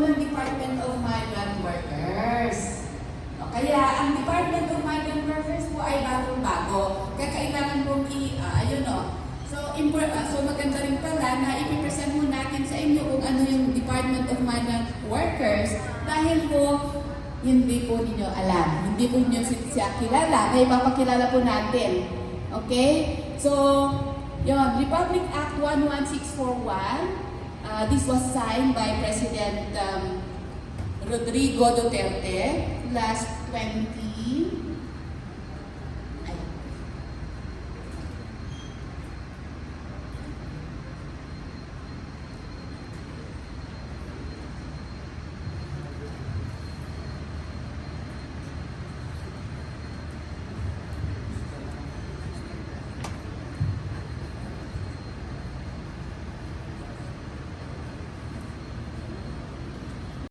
ng Department of Migrant Workers. Kaya ang Department of Migrant Workers po ay bagong-bago. Kaya kailangan pong ayun o. So maganda rin pala na ipipresent mo natin sa inyo kung ano yung Department of Migrant Workers dahil po hindi po ninyo alam. Hindi po ninyo siya kilala. Kaya papakilala po natin. Okay? So, yung Republic Act 11641, this was signed by President Rodrigo Duterte last 20